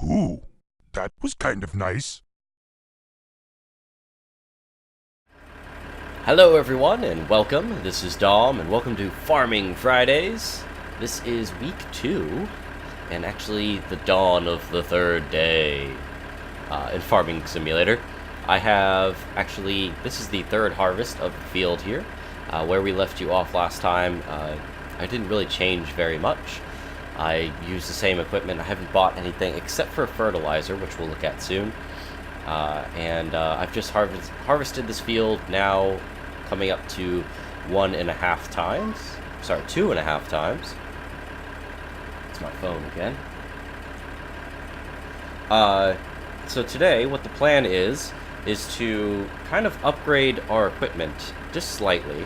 Ooh, that was kind of nice. Hello everyone and welcome. This is Dom and welcome to Farming Fridays. This is week 2 and actually the dawn of the third day in Farming Simulator. This is the third harvest of the field here. Where we left you off last time, I didn't really change very much. I used the same equipment. I haven't bought anything except for fertilizer, which we'll look at soon. I've just harvested this field now, coming up to 1.5 times. Sorry, 2.5 times. It's my phone again. So today, what the plan is to kind of upgrade our equipment just slightly.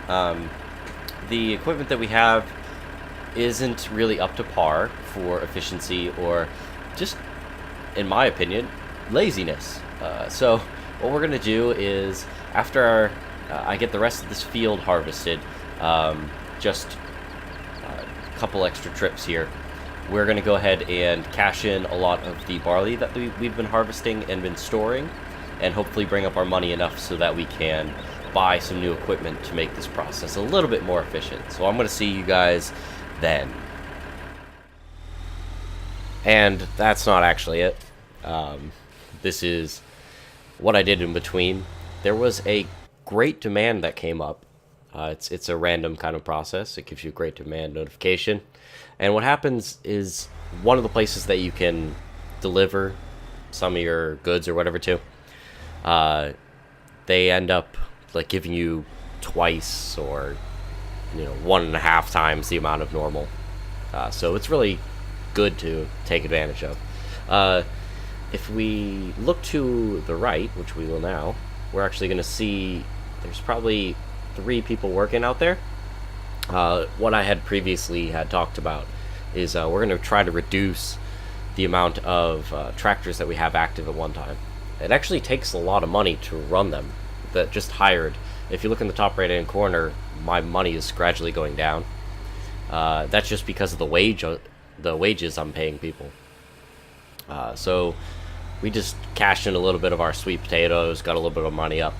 The equipment that we have isn't really up to par for efficiency or just, in my opinion, laziness. So what we're gonna do is after I get the rest of this field harvested, just a couple extra trips here, we're gonna go ahead and cash in a lot of the barley that we've been harvesting and been storing, and hopefully bring up our money enough so that we can buy some new equipment to make this process a little bit more efficient. So I'm gonna see you guys then. And that's not actually it. This is what I did in between. There was a great demand that came up. It's a random kind of process. It gives you a great demand notification. And what happens is one of the places that you can deliver some of your goods or whatever to, they end up like giving you twice or 1.5 times the amount of normal. So it's really good to take advantage of. If we look to the right, which we will now, we're actually going to see there's probably 3 people working out there. What I had previously talked about is we're going to try to reduce the amount of tractors that we have active at one time. It actually takes a lot of money to run them, that just hired. If you look in the top right hand corner, my money is gradually going down. That's just because of the wages I'm paying people. So we just cashed in a little bit of our sweet potatoes, got a little bit of money up,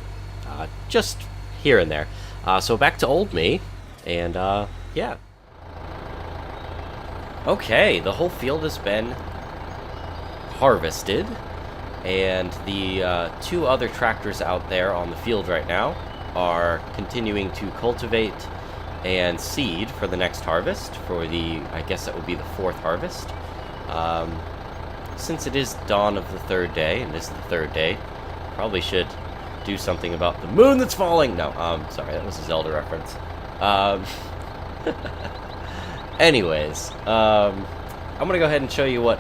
just here and there. So back to old me, and yeah. Okay, the whole field has been harvested, and the 2 other tractors out there on the field right now are continuing to cultivate and seed for the next harvest, for I guess that would be the 4th harvest. Since it is dawn of the 3rd day, and this is the 3rd day, probably should do something about the moon that's falling. No, sorry, that was a Zelda reference. Anyways, I'm gonna go ahead and show you what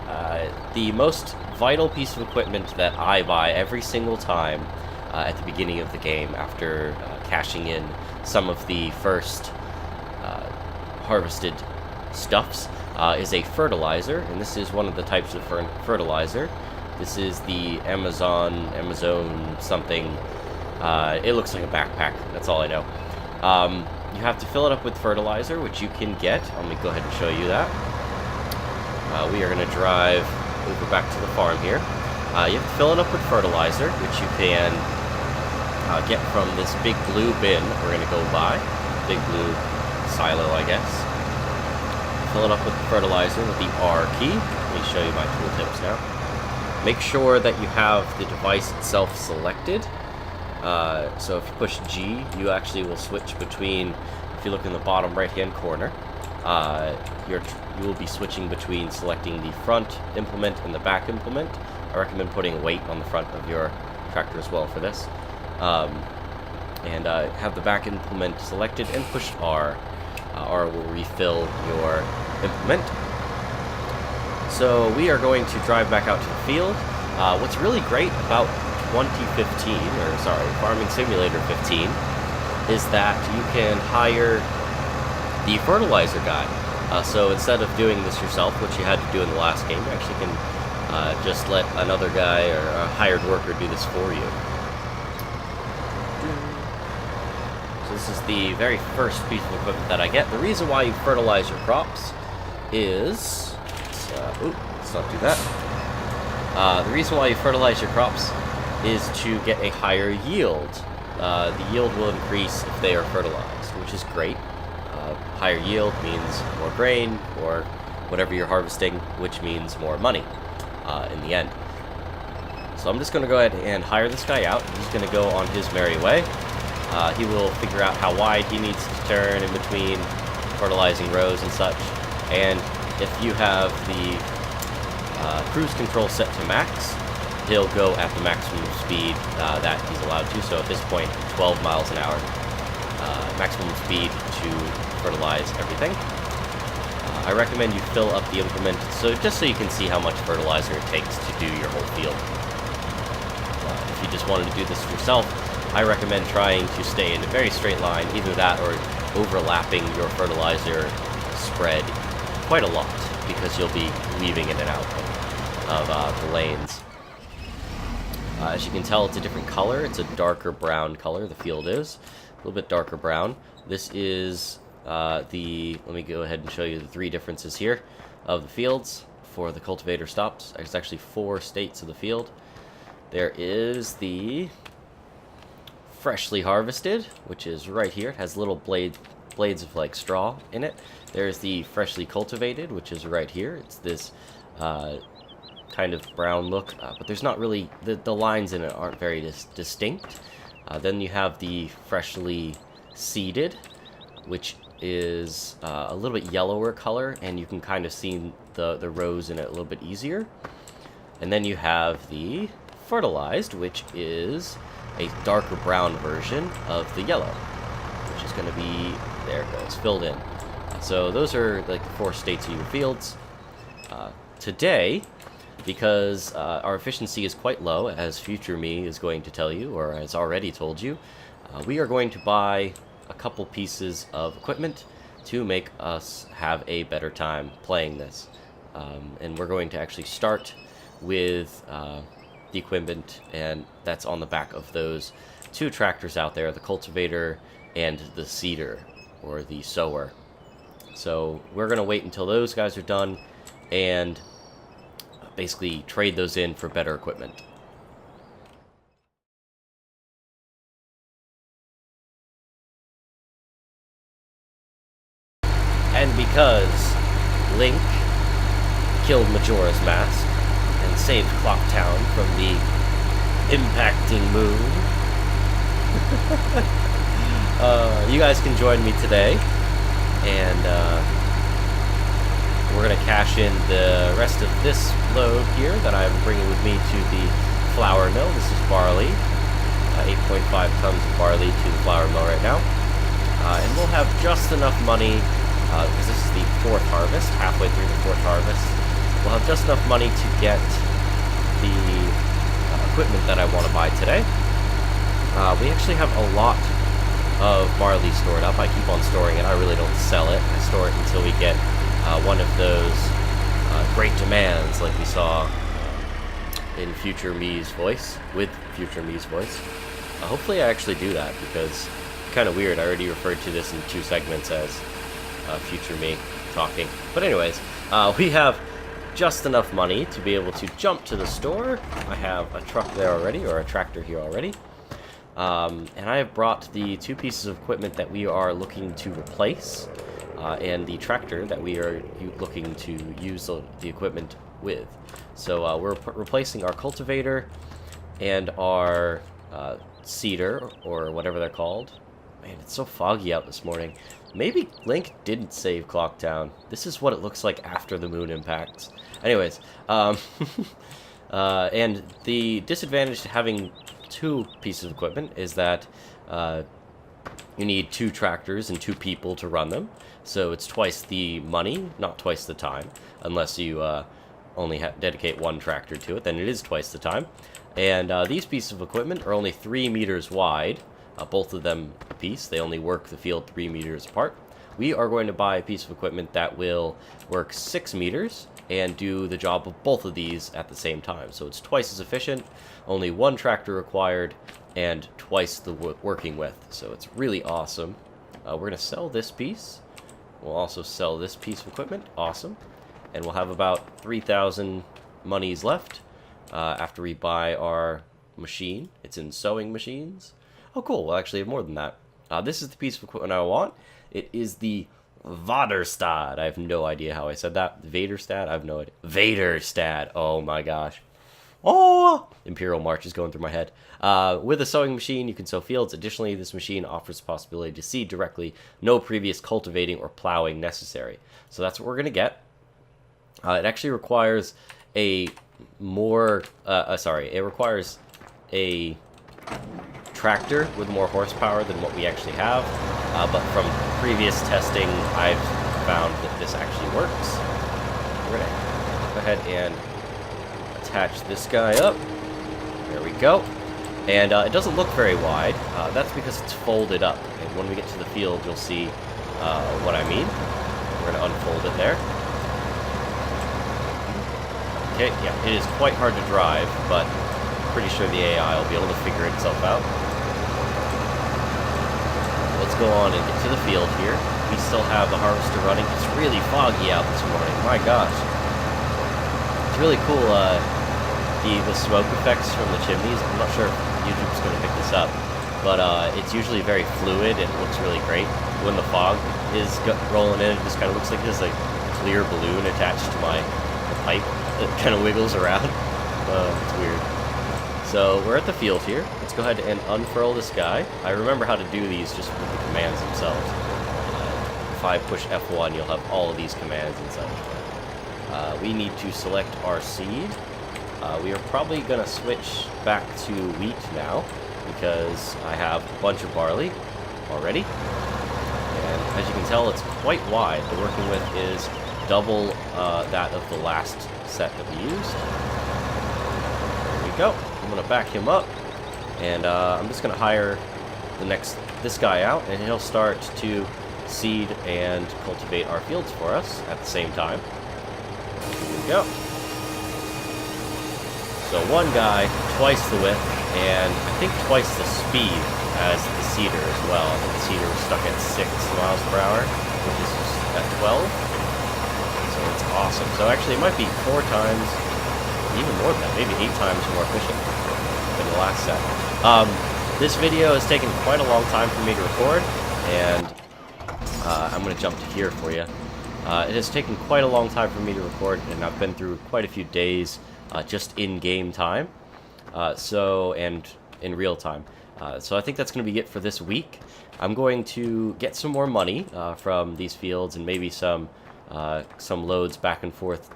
the most vital piece of equipment that I buy every single time at the beginning of the game after cashing in some of the first harvested stuffs is a fertilizer, and this is one of the types of fertilizer. This is the Amazon something. It looks like a backpack, that's all I know. You have to fill it up with fertilizer, which you can get. Let me go ahead and show you that. We are going to drive over back to the farm here. You have to fill it up with fertilizer, which you can get from this big blue bin we're going to go buy. Big blue silo, I guess. Fill it up with the fertilizer with the R key. Let me show you my tooltips now. Make sure that you have the device itself selected. So if you push G, you actually will switch between, if you look in the bottom right hand corner, you will be switching between selecting the front implement and the back implement. I recommend putting a weight on the front of your tractor as well for this. Have the back implement selected and push R. R will refill your implement. So we are going to drive back out to the field. What's really great about Farming Simulator 15 is that you can hire the fertilizer guy. So instead of doing this yourself, which you had to do in the last game, you actually can just let another guy or a hired worker do this for you. So this is the very first piece of equipment that I get. The reason why you fertilize your crops is... let's not do that. The reason why you fertilize your crops is to get a higher yield. The yield will increase if they are fertilized, which is great. Higher yield means more grain, or whatever you're harvesting, which means more money in the end. So I'm just going to go ahead and hire this guy out. He's going to go on his merry way. He will figure out how wide he needs to turn in between fertilizing rows and such. And if you have the cruise control set to max, he'll go at the maximum speed that he's allowed to. So at this point, 12 miles an hour. Maximum speed to fertilize everything. I recommend you fill up the implement just so you can see how much fertilizer it takes to do your whole field. If you just wanted to do this yourself, I recommend trying to stay in a very straight line, either that or overlapping your fertilizer spread quite a lot, because you'll be weaving in and out of the lanes. As you can tell, it's a different color. It's a darker brown color, the field is. A little bit darker brown. This is let me go ahead and show you the 3 differences here of the fields for the cultivator stops. There's actually 4 states of the field. There is the freshly harvested, which is right here. It has little blades of like straw in it. There's the freshly cultivated, which is right here. It's this kind of brown look, but there's not really, the lines in it aren't very distinct. Then you have the freshly seeded, which is a little bit yellower color, and you can kind of see the rows in it a little bit easier. And then you have the fertilized, which is a darker brown version of the yellow, which is going to be, there it goes, filled in. So those are like the 4 states of your fields. Today, because our efficiency is quite low, as future me is going to tell you, or has already told you, we are going to buy a couple pieces of equipment to make us have a better time playing this. And we're going to actually start with the equipment, and that's on the back of those 2 tractors out there, the cultivator and the seeder, or the sower. So we're going to wait until those guys are done and basically trade those in for better equipment. And because Link killed Majora's Mask and saved Clocktown from the impacting moon, you guys can join me today, and we're going to cash in the rest of this load here that I'm bringing with me to the flour mill. This is barley, 8.5 tons of barley to the flour mill right now. And we'll have just enough money, because this is the 4th harvest, halfway through the 4th harvest. We'll have just enough money to get the equipment that I want to buy today. We actually have a lot of barley stored up. I keep on storing it. I really don't sell it. I store it until we get one of those great demands like we saw in Future Me's voice, with Future Me's voice. Hopefully I actually do that, because it's kind of weird. I already referred to this in 2 segments as Future Me talking. But anyways, we have just enough money to be able to jump to the store. I have a truck there already, or a tractor here already. And I have brought the 2 pieces of equipment that we are looking to replace, and the tractor that we are looking to use the equipment with. So we're replacing our cultivator and our seeder, or whatever they're called. Man, it's so foggy out this morning. Maybe Link didn't save Clocktown. This is what it looks like after the moon impacts. Anyways, and the disadvantage to having 2 pieces of equipment is that you need 2 tractors and 2 people to run them. So it's twice the money, not twice the time, unless you only dedicate 1 tractor to it, then it is twice the time. And these pieces of equipment are only 3 meters wide, both of them a piece. They only work the field 3 meters apart. We are going to buy a piece of equipment that will work 6 meters and do the job of both of these at the same time. So it's twice as efficient, only 1 tractor required, and twice the working width. So it's really awesome. We're going to sell this piece. We'll also sell this piece of equipment. Awesome. And we'll have about 3,000 monies left. after we buy our machine. It's in sewing machines. Oh, cool. Well, actually, I have more than that. This is the piece of equipment I want. It is the Vaderstad. I have no idea how I said that. Vaderstad? I have no idea. Vaderstad. Oh my gosh. Oh! Imperial March is going through my head. With a sewing machine, you can sow fields. Additionally, this machine offers the possibility to seed directly. No previous cultivating or plowing necessary. So that's what we're going to get. It actually requires a more... it requires a tractor with more horsepower than what we actually have. But from previous testing, I've found that this actually works. We're going to go ahead and attach this guy up. There we go. And it doesn't look very wide. That's because it's folded up. And when we get to the field, you'll see what I mean. We're going to unfold it there. Okay, yeah, it is quite hard to drive, but I'm pretty sure the AI will be able to figure itself out. Let's go on and get to the field here. We still have the harvester running. It's really foggy out this morning. My gosh. It's really cool, the smoke effects from the chimneys. I'm not sure if YouTube's going to pick this up, but it's usually very fluid and it looks really great. When the fog is rolling in, it just kind of looks like there's a clear balloon attached to the pipe that kind of wiggles around. It's weird. So we're at the field here. Let's go ahead and unfurl this guy. I remember how to do these just with the commands themselves. If I push F1, you'll have all of these commands and such. We need to select our seed. We are probably going to switch back to wheat now because I have a bunch of barley already. And as you can tell, it's quite wide. The working width is double that of the last set that we used. There we go. I'm going to back him up, and I'm just going to hire this guy out, and he'll start to seed and cultivate our fields for us at the same time. There we go. So one guy, twice the width, and I think twice the speed as the seeder as well. I think the seeder was stuck at 6 miles per hour, which is at 12. So it's awesome. So actually it might be 4 times, even more than that, maybe 8 times more efficient than the last set. This video has taken quite a long time for me to record, and I'm going to jump to here for you. It has taken quite a long time for me to record, and I've been through quite a few days just in game time, and in real time. So I think that's going to be it for this week. I'm going to get some more money from these fields and maybe some loads back and forth,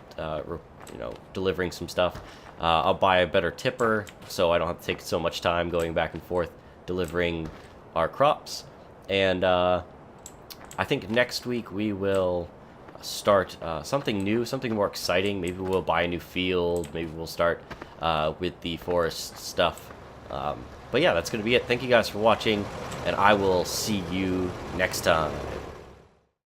delivering some stuff. I'll buy a better tipper so I don't have to take so much time going back and forth delivering our crops. And I think next week we will start something new, something more exciting. Maybe we'll buy a new field. Maybe we'll start with the forest stuff. But yeah, that's going to be it. Thank you guys for watching, and I will see you next time.